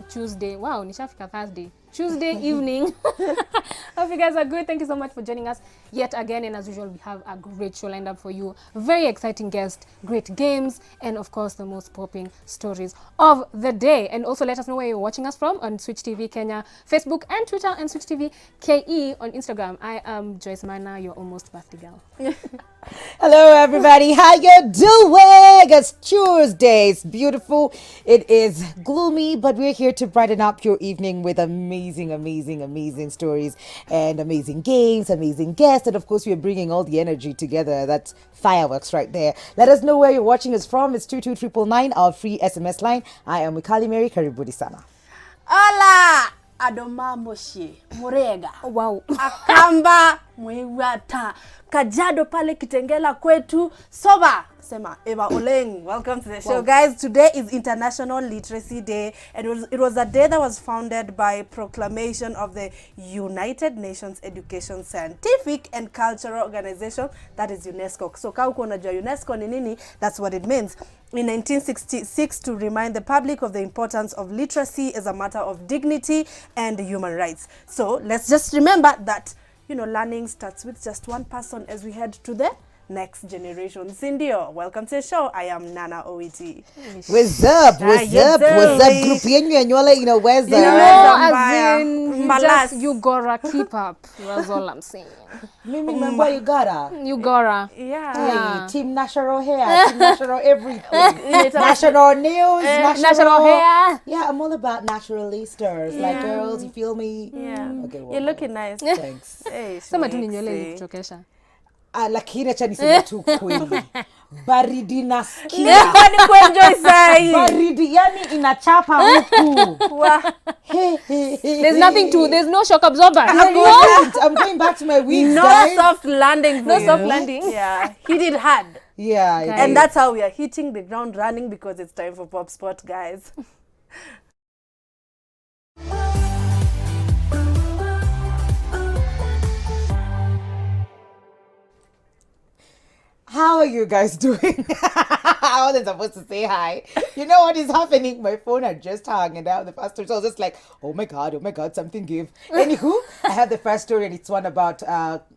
Tuesday. Wow, nishafika Thursday. Tuesday evening. Hope you guys are good. Thank you so much for joining us yet again. And as usual, we have a great show lined up for you. Very exciting guest, great games, and of course, the most popping stories of the day. And also let us know where you're watching us from on Switch TV Kenya, Facebook and Twitter, and Switch TV KE on Instagram. I am Joyce Mana, your almost birthday girl. Hello everybody, how you doing? It's Tuesday, it's beautiful, it is gloomy, but we're here to brighten up your evening with amazing stories and amazing games, amazing guests, and of course we're bringing all the energy together. That's fireworks right there. Let us know where you're watching us from. It's 22999, our free SMS line. I am Wikali Mary, karibuni sana. Hola! Adoma Moshe, Murega. Wow. Akamba, Mwiwata. Kajado pale Kitengela kwetu. Soba. Sema, Eva Oleng. Welcome to the show, guys. Today is International Literacy Day. And it was a day that was founded by proclamation of the United Nations Education, Scientific and Cultural Organization. That is UNESCO. So, kauko unajua UNESCO ni nini? That's what it means. In 1966, to remind the public of the importance of literacy as a matter of dignity and human rights. So let's just remember that, learning starts with just one person as we head to the next generation. Sindio, welcome to the show. I am Nana OET. What's up? What's up? Group yenyu where's the... as in, you gotta keep up. That's all I'm saying. Mimi remember you gotta. You gotta. Yeah. Hey, Team National Hair, Team National everything. National News, National Hair. Yeah, I'm all about naturalisters. Like, girls, you feel me? Yeah. Okay, well, You're looking nice. thanks. Hey, Sema tu ni nywele ilikuchokesha. Lakini acha niseme tu kweli. Baridi nasikia. Kwani kuenjoy sai. Baridi yani inachapa huku. There's no shock absorber. I'm going back to my weeds, No guys. soft landing. No soft landing. Yeah. Hit it hard. Yeah. And that's how we are hitting the ground running, because it's time for Pop Spot, guys. How are you guys doing? I wasn't supposed to say hi. You know what is happening? My phone had just hung and I have the first story. So I was just like, oh my God, something give. Anywho, I have the first story and it's one about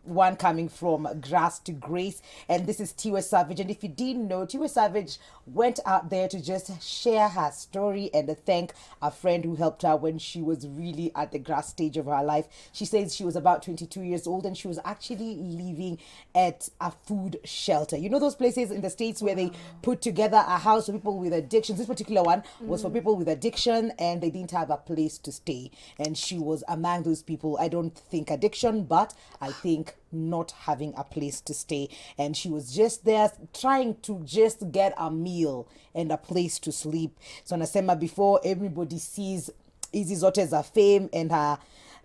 one coming from grass to grace. And this is Tiwa Savage. And if you didn't know, Tiwa Savage went out there to just share her story and thank a friend who helped her when she was really at the grass stage of her life. She says she was about 22 years old and she was actually living at a food shelter. You know those places in the States where they put together a house for people with addictions? This particular one was for people with addiction and they didn't have a place to stay. And she was among those people. I don't think addiction, but I think not having a place to stay. And she was just there trying to just get a meal and a place to sleep. So nasema before everybody sees Izzy zote za fame and her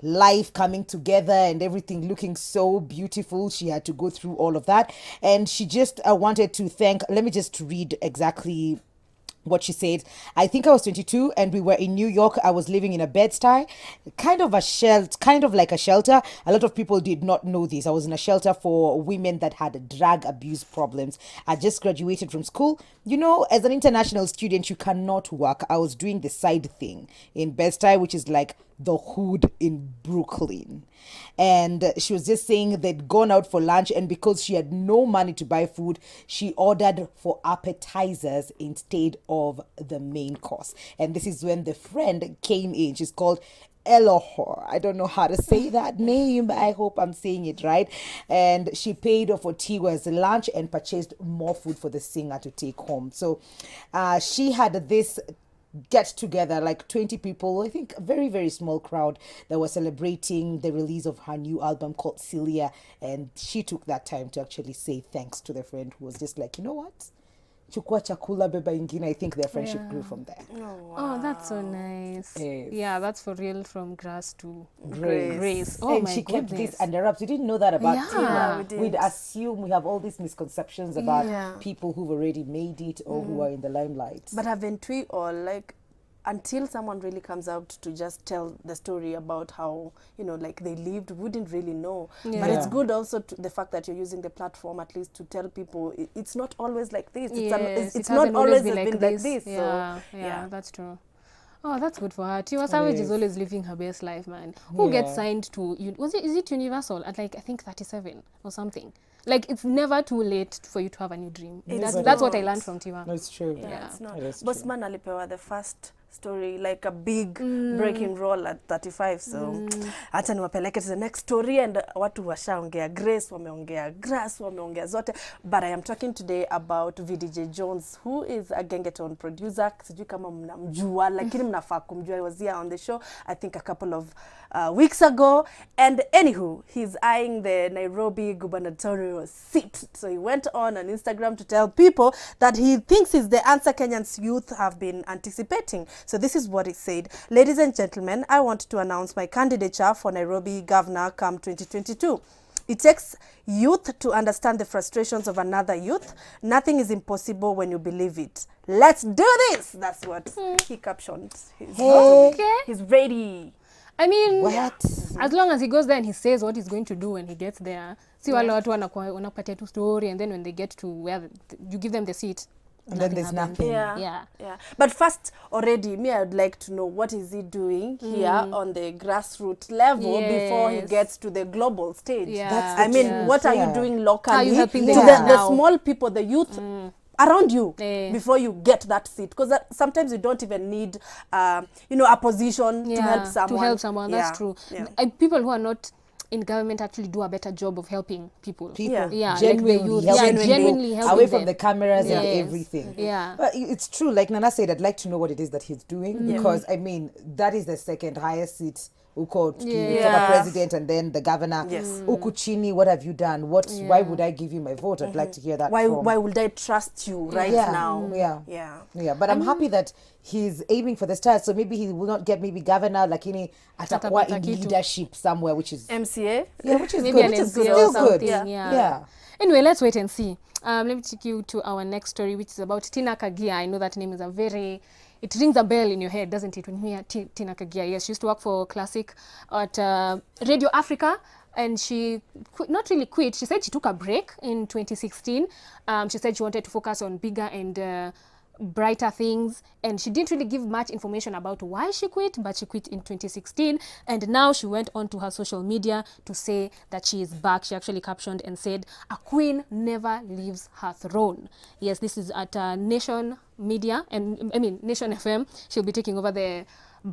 life coming together and everything looking so beautiful, she had to go through all of that. And she just wanted to thank, let me just read exactly what she said. I think I was 22 and we were in New York. I was living in a bed-stuy, kind of like a shelter. A lot of people did not know this. I was in a shelter for women that had drug abuse problems. I just graduated from school. You know, as an international student, you cannot work. I was doing the side thing in Bed-Stuy, which is like the hood in Brooklyn. And she was just saying they'd gone out for lunch, and because she had no money to buy food, she ordered for appetizers instead of the main course. And this is when the friend came in. She's called Elohor. I don't know how to say that name, but I hope I'm saying it right. And she paid for Tiwa's lunch and purchased more food for the singer to take home. So she had this get together, like 20 people, I think a very, very small crowd that was celebrating the release of her new album called Celia. And she took that time to actually say thanks to the friend who was just like, you know what? Chukua chakula beba ingine. I think their friendship grew from there. Oh, wow. Oh, that's so nice. Yes. Yeah, that's for real, from grass to grace. Oh, and my she kept goodness. this under wraps. We didn't know that about Tina. we We'd assume we have all these misconceptions about people who've already made it or who are in the limelight. But haven't we all, like, until someone really comes out to just tell the story about how, like they lived, wouldn't really know. Yeah. But it's good also the fact that you're using the platform at least to tell people it's not always like this. Yes, it's it not hasn't always been been like this. Yeah, So, yeah, that's true. Oh, that's good for her. Tiwa Savage is is. always living her best life, man. Who gets Yeah. signed to, is it Universal at like, I think 37 or something? Like, it's never too late for you to have a new dream. It's That's what I not. learned from Tiwa. That's true. Yeah, it's not. It is Bossman alipewa the first story, like a big breaking role at 35. So acha niwapeleke to the next story, and watu washaongea Grace, wameongea Grass, wameongea zote. But I am talking today about VDJ Jones, who is a Genge Tone Producer. Sijui kama mnamjua, lakini mnafaa kumjua. He was here on the show, I think a couple of weeks ago. And anywho, he's eyeing the Nairobi gubernatorial seat. So he went on Instagram to tell people that he thinks is the answer Kenyans youth have been anticipating. So this is what he said. Ladies and gentlemen, I want to announce my candidature for Nairobi Governor come 2022. It takes youth to understand the frustrations of another youth. Nothing is impossible when you believe it. Let's do this! That's what he captioned. He's ready. I mean, What? as long as he goes there and he says what he's going to do when he gets there. See, wale watu wanakupatia tu story, and then when they get to where you give them the seat, And then there's happens. nothing. Yeah. But first, already, me, I would like to know what is he doing here on the grassroots level before he Yes. gets to the global stage. Yeah. That's I mean, yeah. what are you Yeah. doing locally How are you helping to the the youth now? small people, the youth around you Yeah. before you get that seat? Because sometimes you don't even need, a position to help someone. To help someone, that's true. Yeah. People who are not in government actually do a better job of helping people. People Yeah, like genuinely the youth. helping Yeah, people genuinely helping away from them. the cameras and Yes. everything. Yeah. But it's true, like Nana said, I'd like to know what it is that he's doing, because I mean that is the second highest seat. Uko Yeah. president and then the governor. Yes. Uku chini, what have you done? Why would I give you my vote? I'd like to hear that. Why from. would I trust you right Yeah. now? Yeah, but I'm happy that he's aiming for the stars. So maybe he will not get maybe governor, lakini atakuwa in Atapata kitu. leadership somewhere, which is MCA? which is Maybe good. an Which is MCA or still good. something. Yeah. Anyway, let's wait and see. Let me take you to our next story, which is about Tina Kagya. I know that name is it rings a bell in your head, doesn't it, when you hear Tina Kagya? Yes, she used to work for Classic at Radio Africa, and she not really quit. She said she took a break in 2016. She said she wanted to focus on bigger and brighter things, and she didn't really give much information about why she quit, but she quit in 2016, and now she went on to her social media to say that she is back. She actually captioned and said, "A queen never leaves her throne." Yes, this is at Nation Media, and I mean Nation FM. She'll be taking over the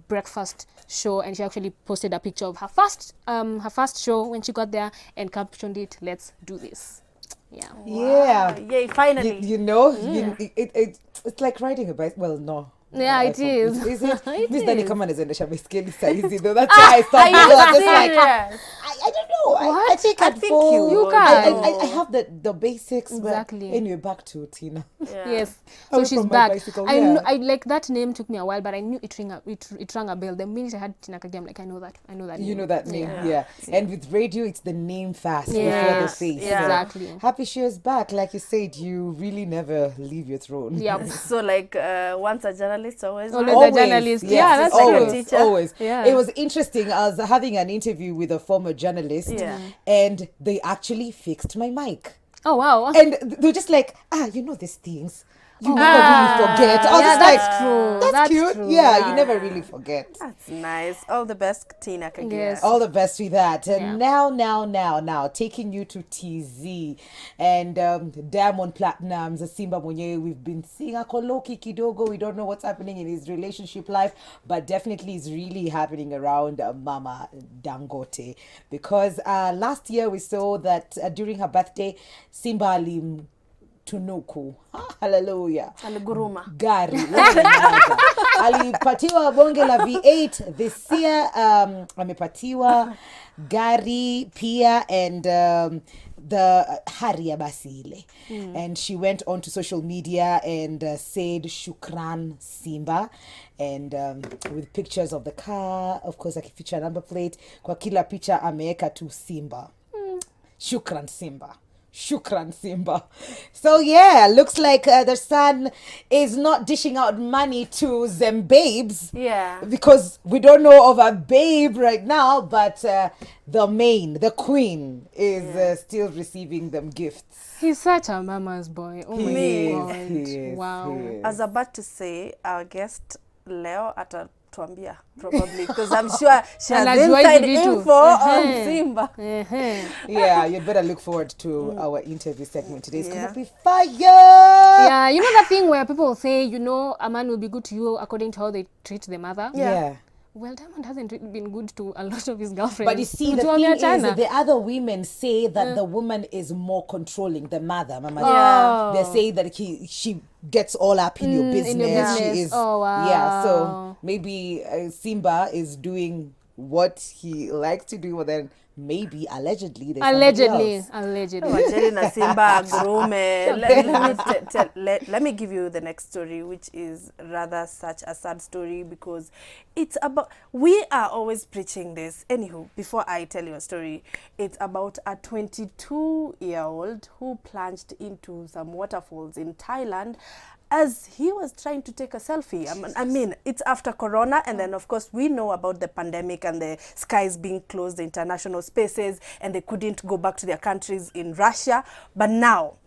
breakfast show, and she actually posted a picture of her first show when she got there and captioned it, "Let's do this." Yeah. Yeah. Yay, finally. You know, it's like riding a bike. Well, no. Yeah, it is. Is it? It This then is. come on as a baiskeli saizi though. That's why I stopped. Because I'm just like, Serious? I don't know. I think I I'd think fall. you can. I have the basics. Exactly. But anyway, back to Tina. Yeah. Yes, so Away she's from my back. bicycle, I yeah. I like that name took me a while, but I knew it rang a bell. The minute I had Tina Kagya, I'm like, I know that You name. know that name, Yeah. yeah. And with radio, it's the name fast before the Yes, face. yeah. So Exactly. happy she is back. Like you said, you really never leave your throne. Yep. So like once a journalist, always Always right? a journalist. Yes, Yeah, that's like a true. always, teacher. always. Yeah. It was interesting. I was having an interview with a former journalist, Yeah. and they actually fixed my mic. Oh wow. And they're just like, you know these things. You never really forget. I was yeah, just that's like, true. that's cute. True. Yeah, you never really forget. That's nice. All the best, Tina Kagya. Yes. All the best with that. And Yeah. now, taking you to TZ and Diamond Platnumz, Simba Mwenyewe. We've been seeing a koloki kidogo. We don't know what's happening in his relationship life, but definitely is really happening around Mama Dangote. Because last year we saw that during her birthday, Simba alim tunuku. Hallelujah. Aliguruma. Gari alipatiwa bonge la V8 this year. Amepatiwa gari pia and the Haria Basile. And she went on to social media and said shukran Simba, and with pictures of the car, of course akifeature number plate, kwa kila picha ameeka tu Simba. Shukran Simba. Shukran Simba. So yeah, looks like the son is not dishing out money to them babes. Yeah. Because we don't know of a babe right now, but the queen is still receiving them gifts. He's such a mama's boy. Oh my He god. is, Wow. he is. I was about to say our guest Leo atatuambia probably because I'm sure she has Anajua inside hivi vitu. info on Simba. Yeah, you'd better look forward to our interview segment today. It's Yeah. gonna be fire. Yeah, you know that thing where people say, you know, a man will be good to you according to how they treat the mother? Yeah. Well, Diamond hasn't really been good to a lot of his girlfriends. But you see, the Mtu thing is wameachana. that the other women say that the woman is more controlling, the mother, Mama. Yeah. They say that she gets all up in your business. in your business. She is, Oh, wow. yeah. So maybe Simba is doing what he likes to do, but then maybe allegedly there's somebody else. Wacheni na Simba agrume. Let me give you the next story, which is rather such a sad story because it's about, we are always preaching this. Anywho, before I tell you a story, it's about a 22-year-old who plunged into some waterfalls in Thailand as he was trying to take a selfie. I mean, it's after Corona, and then of course we know about the pandemic and the skies being closed, the international spaces, and they couldn't go back to their countries in Russia. But now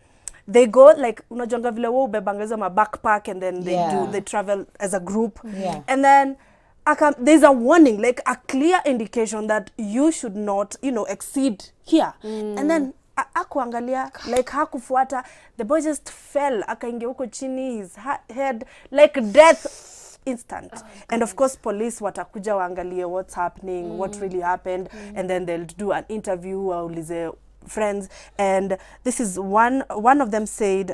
they go, like, unajonga vile wo ubebangeza ma backpack, and then they travel as a group. Yeah. And then there's a warning, like a clear indication that you should not, you know, exceed here. And then akuangalia, like hakufuata, the boy just fell, akaingia huko chini, his head, like death instant. And of course police watakuja waangalie what's happening, what really happened, and then they'll do an interview, waulize friends. And this is one of them said,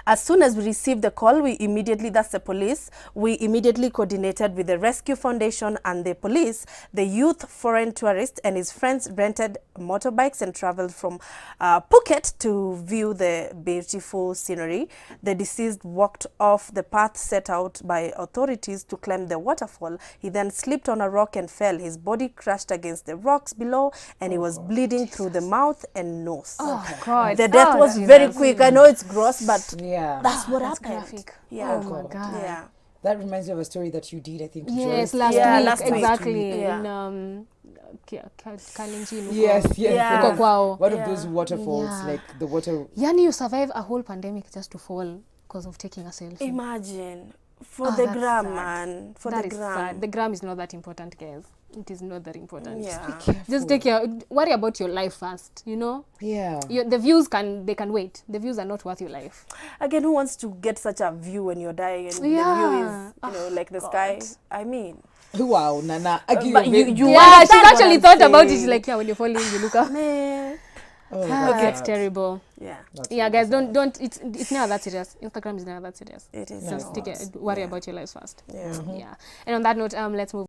as soon as we received the call, that's the police, we immediately coordinated with the Rescue Foundation and the police. The youth foreign tourist and his friends rented motorbikes and traveled from Phuket to view the beautiful scenery. The deceased walked off the path set out by authorities to climb the waterfall. He then slipped on a rock and fell. His body crashed against the rocks below, and he was bleeding through the mouth and nose. Oh, God. The death was very quick. I know it's gross, but that's what happened. Graphic. Yeah. Oh my God. Yeah. That reminds me of a story that you did, I think. Yes, Joyce. last week, week. exactly. Yeah. In Kalenjin. Yes. Yeah. Huko kwao. One of those waterfalls, Yeah. like the water. Yani you survive a whole pandemic just to fall because of taking a selfie. Imagine. For the that's gram, sad. man. For That the is gram. sad. The gram is not that important, guys. It is not that important. Yeah. Just worry about your life first, you know? Yeah. The views can wait. The views are not worth your life. Again, who wants to get such a view when you're dying and the view is, you know, like the sky? I mean. Wow, Nana. But you Yeah, she's understand what actually I'm thought about it. saying. She's like, yeah, when you're falling, you look up. Meh. Oh, That's terrible. Yeah. Yeah, guys, don't. It's never that serious. Instagram is never that serious. It is. Just worry about your lives first. Yeah. Yeah. And on that note, let's move.